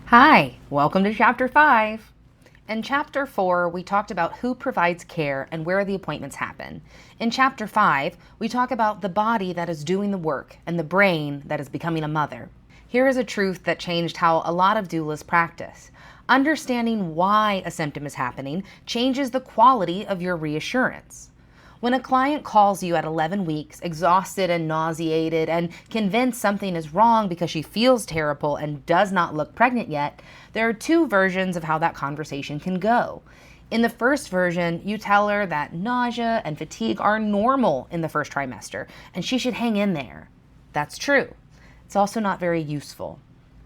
Hi, welcome to Chapter 5. In Chapter 4, we talked about who provides care and where the appointments happen. In Chapter 5, we talk about the body that is doing the work and the brain that is becoming a mother. Here is a truth that changed how a lot of doulas practice. Understanding why a symptom is happening changes the quality of your reassurance. When a client calls you at 11 weeks, exhausted and nauseated, and convinced something is wrong because she feels terrible and does not look pregnant yet, there are two versions of how that conversation can go. In the first version, you tell her that nausea and fatigue are normal in the first trimester, and she should hang in there. That's true. It's also not very useful.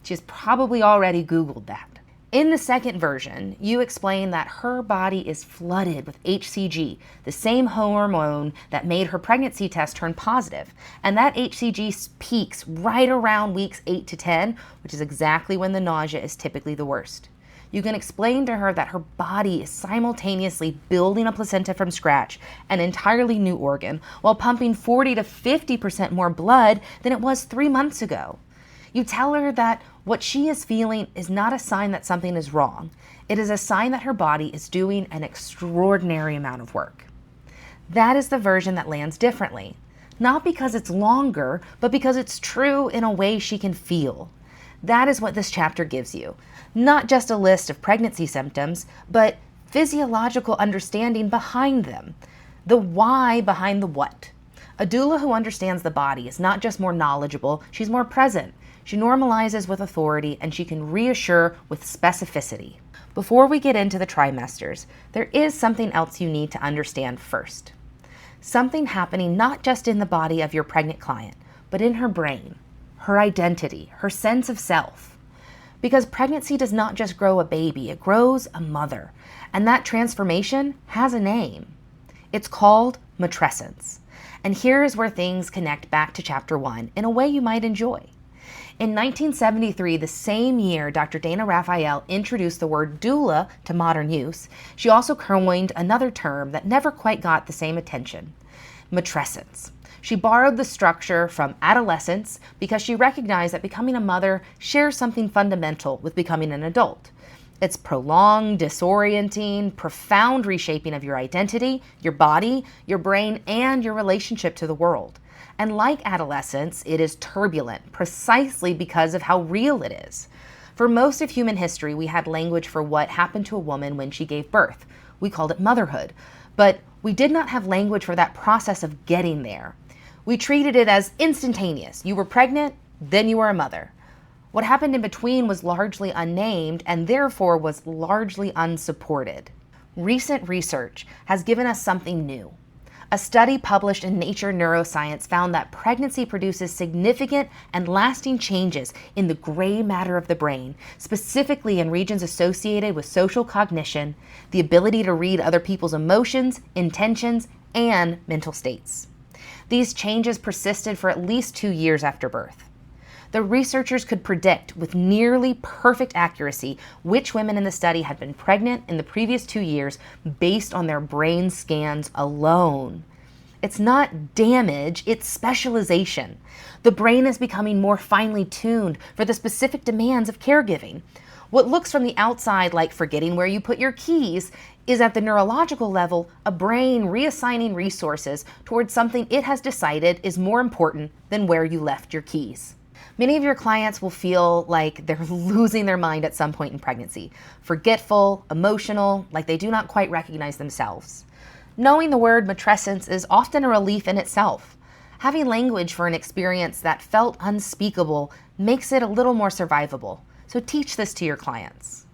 She's probably already Googled that. In the second version, you explain that her body is flooded with HCG, the same hormone that made her pregnancy test turn positive, and that HCG peaks right around weeks 8 to 10, which is exactly when the nausea is typically the worst. You can explain to her that her body is simultaneously building a placenta from scratch, an entirely new organ, while pumping 40 to 50% more blood than it was 3 months ago. You tell her that what she is feeling is not a sign that something is wrong. It is a sign that her body is doing an extraordinary amount of work. That is the version that lands differently. Not because it's longer, but because it's true in a way she can feel. That is what this chapter gives you. Not just a list of pregnancy symptoms, but physiological understanding behind them. The why behind the what. A doula who understands the body is not just more knowledgeable, she's more present. She normalizes with authority, and she can reassure with specificity. Before we get into the trimesters, there is something else you need to understand first. Something happening not just in the body of your pregnant client, but in her brain, her identity, her sense of self. Because pregnancy does not just grow a baby, it grows a mother. And that transformation has a name. It's called matrescence. And here is where things connect back to Chapter 1 in a way you might enjoy. In 1973, the same year Dr. Dana Raphael introduced the word doula to modern use, she also coined another term that never quite got the same attention: matrescence. She borrowed the structure from adolescence because she recognized that becoming a mother shares something fundamental with becoming an adult. It's prolonged, disorienting, profound reshaping of your identity, your body, your brain, and your relationship to the world. And like adolescence, it is turbulent precisely because of how real it is. For most of human history, we had language for what happened to a woman when she gave birth. We called it motherhood. But we did not have language for that process of getting there. We treated it as instantaneous. You were pregnant, then you were a mother. What happened in between was largely unnamed and therefore was largely unsupported. Recent research has given us something new. A study published in Nature Neuroscience found that pregnancy produces significant and lasting changes in the gray matter of the brain, specifically in regions associated with social cognition, the ability to read other people's emotions, intentions, and mental states. These changes persisted for at least 2 years after birth. The researchers could predict with nearly perfect accuracy which women in the study had been pregnant in the previous 2 years based on their brain scans alone. It's not damage, it's specialization. The brain is becoming more finely tuned for the specific demands of caregiving. What looks from the outside like forgetting where you put your keys is at the neurological level a brain reassigning resources towards something it has decided is more important than where you left your keys. Many of your clients will feel like they're losing their mind at some point in pregnancy, forgetful, emotional, like they do not quite recognize themselves. Knowing the word matrescence is often a relief in itself. Having language for an experience that felt unspeakable makes it a little more survivable, so teach this to your clients.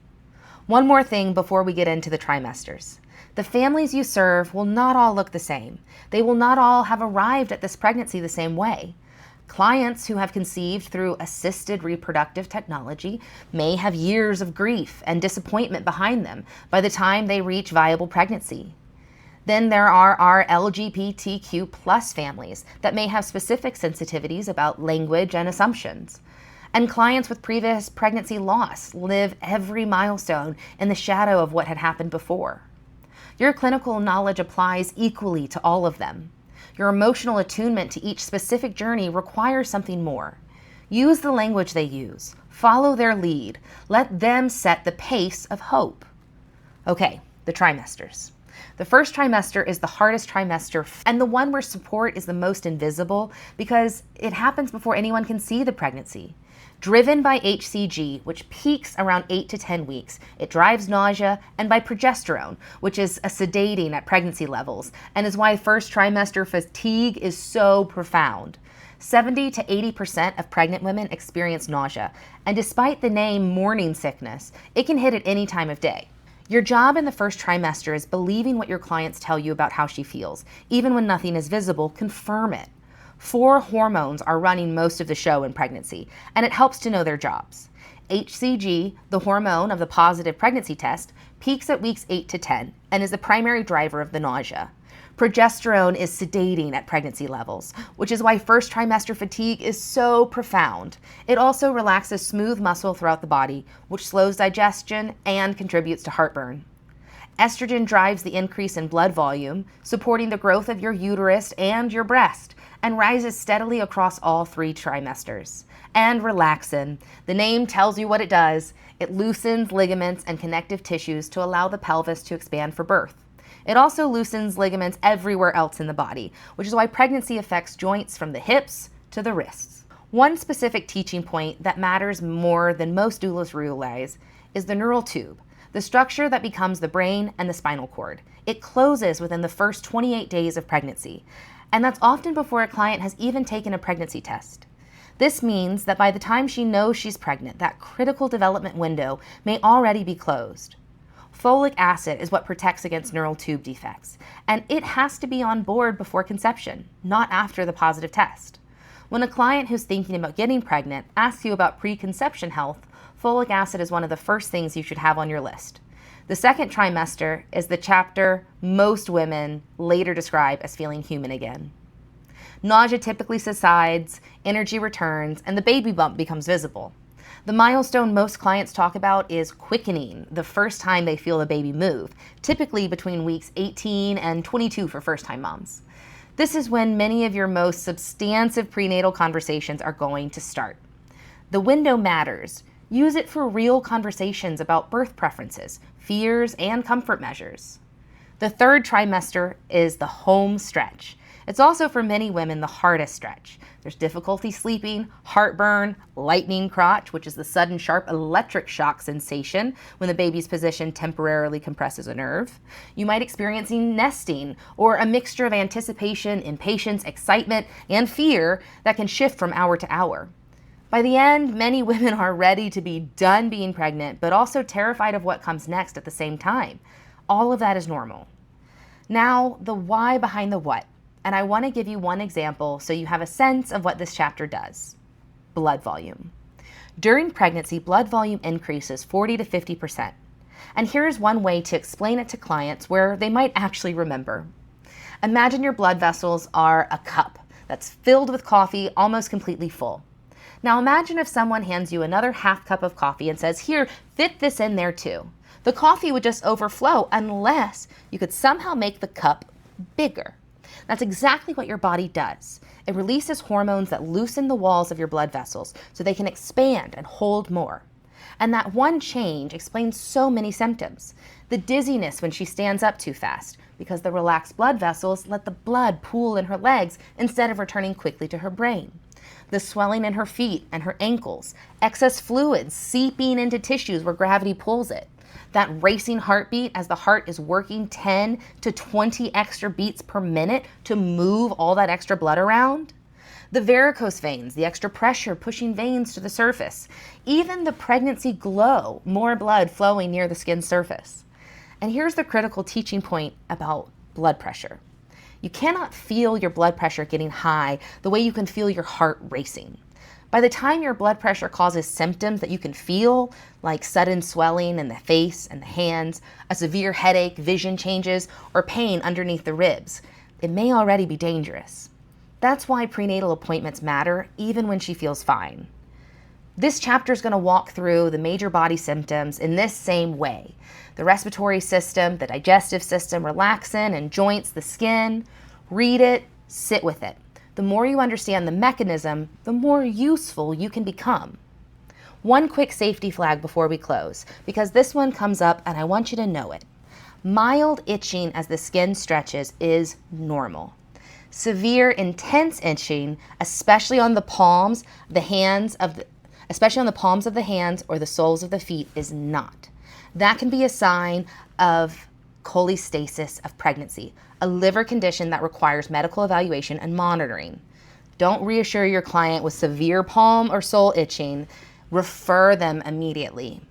One more thing before we get into the trimesters. The families you serve will not all look the same. They will not all have arrived at this pregnancy the same way. Clients who have conceived through assisted reproductive technology may have years of grief and disappointment behind them by the time they reach viable pregnancy. Then there are our LGBTQ+ families that may have specific sensitivities about language and assumptions. And clients with previous pregnancy loss live every milestone in the shadow of what had happened before. Your clinical knowledge applies equally to all of them. Your emotional attunement to each specific journey requires something more. Use the language they use. Follow their lead. Let them set the pace of hope. Okay, the trimesters. The first trimester is the hardest trimester and the one where support is the most invisible because it happens before anyone can see the pregnancy. Driven by HCG, which peaks around 8 to 10 weeks, it drives nausea, and by progesterone, which is a sedating at pregnancy levels, and is why first trimester fatigue is so profound. 70 to 80% of pregnant women experience nausea, and despite the name morning sickness, it can hit at any time of day. Your job in the first trimester is believing what your clients tell you about how she feels. Even when nothing is visible, confirm it. 4 hormones are running most of the show in pregnancy, and it helps to know their jobs. HCG, the hormone of the positive pregnancy test, peaks at weeks 8 to 10 and is the primary driver of the nausea. Progesterone is sedating at pregnancy levels, which is why first trimester fatigue is so profound. It also relaxes smooth muscle throughout the body, which slows digestion and contributes to heartburn. Estrogen drives the increase in blood volume, supporting the growth of your uterus and your breast, and rises steadily across all 3 trimesters. And relaxin. The name tells you what it does. It loosens ligaments and connective tissues to allow the pelvis to expand for birth. It also loosens ligaments everywhere else in the body, which is why pregnancy affects joints from the hips to the wrists. One specific teaching point that matters more than most doulas realize is the neural tube, the structure that becomes the brain and the spinal cord. It closes within the first 28 days of pregnancy, and that's often before a client has even taken a pregnancy test. This means that by the time she knows she's pregnant, that critical development window may already be closed. Folic acid is what protects against neural tube defects, and it has to be on board before conception, not after the positive test. When a client who's thinking about getting pregnant asks you about preconception health, folic acid is one of the first things you should have on your list. The second trimester is the chapter most women later describe as feeling human again. Nausea typically subsides, energy returns, and the baby bump becomes visible. The milestone most clients talk about is quickening, the first time they feel the baby move, typically between weeks 18 and 22 for first-time moms. This is when many of your most substantive prenatal conversations are going to start. The window matters. Use it for real conversations about birth preferences, fears, and comfort measures. The third trimester is the home stretch. It's also for many women the hardest stretch. There's difficulty sleeping, heartburn, lightning crotch, which is the sudden sharp electric shock sensation when the baby's position temporarily compresses a nerve. You might experience nesting or a mixture of anticipation, impatience, excitement, and fear that can shift from hour to hour. By the end, many women are ready to be done being pregnant, but also terrified of what comes next at the same time. All of that is normal. Now, the why behind the what. And I want to give you one example so you have a sense of what this chapter does. Blood volume. During pregnancy, blood volume increases 40 to 50%. And here's one way to explain it to clients where they might actually remember. Imagine your blood vessels are a cup that's filled with coffee, almost completely full. Now imagine if someone hands you another half cup of coffee and says, "Here, fit this in there too." The coffee would just overflow unless you could somehow make the cup bigger. That's exactly what your body does. It releases hormones that loosen the walls of your blood vessels so they can expand and hold more. And that one change explains so many symptoms. The dizziness when she stands up too fast, because the relaxed blood vessels let the blood pool in her legs instead of returning quickly to her brain. The swelling in her feet and her ankles, excess fluids seeping into tissues where gravity pulls it. That racing heartbeat as the heart is working 10 to 20 extra beats per minute to move all that extra blood around. The varicose veins, the extra pressure pushing veins to the surface. Even the pregnancy glow, more blood flowing near the skin surface. And here's the critical teaching point about blood pressure. You cannot feel your blood pressure getting high the way you can feel your heart racing. By the time your blood pressure causes symptoms that you can feel, like sudden swelling in the face and the hands, a severe headache, vision changes, or pain underneath the ribs, it may already be dangerous. That's why prenatal appointments matter even when she feels fine. This chapter is going to walk through the major body symptoms in this same way. The respiratory system, the digestive system, relaxin and joints, the skin. Read it, sit with it. The more you understand the mechanism, the more useful you can become. One quick safety flag before we close, because this one comes up and I want you to know it. Mild itching as the skin stretches is normal. Severe, intense itching, especially on the palms of the hands or the soles of the feet, is not. That can be a sign of cholestasis of pregnancy, a liver condition that requires medical evaluation and monitoring. Don't reassure your client with severe palm or sole itching. Refer them immediately.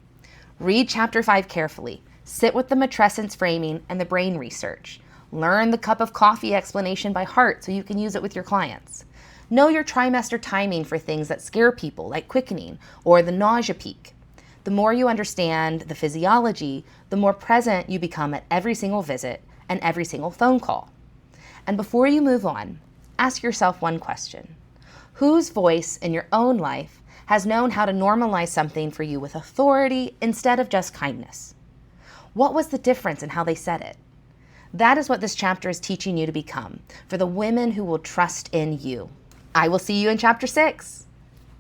Read Chapter 5 carefully. Sit with the matrescence framing and the brain research. Learn the cup of coffee explanation by heart so you can use it with your clients. Know your trimester timing for things that scare people, like quickening or the nausea peak. The more you understand the physiology, the more present you become at every single visit and every single phone call. And before you move on, ask yourself one question. Whose voice in your own life has known how to normalize something for you with authority instead of just kindness? What was the difference in how they said it? That is what this chapter is teaching you to become, for the women who will trust in you. I will see you in Chapter 6.